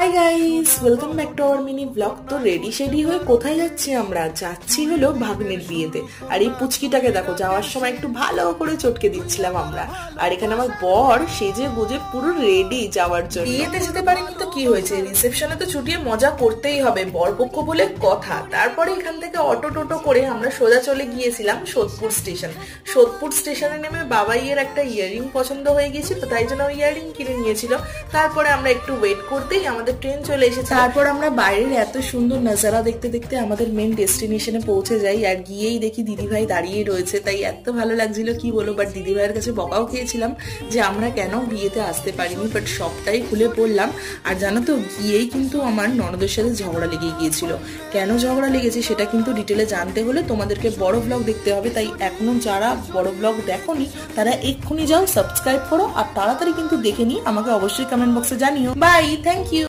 Hi guys, welcome back to our mini blog. তো ready shady হয়ে কোথায় যাচ্ছি? আমরা যাচ্ছি হলো ভাগ্নের বিয়েতে। আর এই পুচকিটাকে দেখো, যাওয়ার সময় একটু ভালো করে চটকে দিচ্ছিলাম আমরা। আর এখানে আমার বর সেজে গুজে পুরো রেডি যাওয়ার জন্য। বিয়েতে যেতে পারিনি তো কি হয়েছে, রিসেপশনে তো ছুটিয়ে মজা করতেই হবে, বরপক্ষ বলে কথা। তারপরে এখান থেকে অটো টোটো করে আমরা সোজা চলে গিয়েছিলাম সোদপুর স্টেশন। সোদপুর স্টেশনে নেমে বাবাইয়ের একটা ইয়াররিং পছন্দ হয়ে গেছিল, তাই জন্য ইয়াররিং কিনে নিয়েছিল। তারপরে আমরা একটু ওয়েট করতেই আমাদের ট্রেন চলে এসেছে। তারপর আমরা বাইরের এত সুন্দর নজারা দেখতে দেখতে আমাদের মেন ডেস্টিনেশনে পৌঁছে যাই। আর গিয়েই দেখি দিদিভাই দাঁড়িয়ে রয়েছে, তাই এত ভালো লাগছিল কি বলবো। বাট দিদিভাইয়ের কাছে বকাও খেয়েছিলাম যে আমরা কেন বিয়েতে আসতে পারিনি, বাট সবটাই খুলে পড়লাম। আর জানো তো, গিয়েই কিন্তু আমার ননদের সাথে ঝগড়া লেগে গিয়েছিল। কেন ঝগড়া লেগেছে সেটা কিন্তু ডিটেলে জানতে হলে তোমাদেরকে বড় ব্লগ দেখতে হবে। তাই এখনো যারা বড় ব্লগ দেখোনি তারা এক্ষুনি যাও, সাবস্ক্রাইব করো আর তাড়াতাড়ি কিন্তু দেখে নিই। আমাকে অবশ্যই কমেন্ট বক্সে জানিও। Bye, thank you.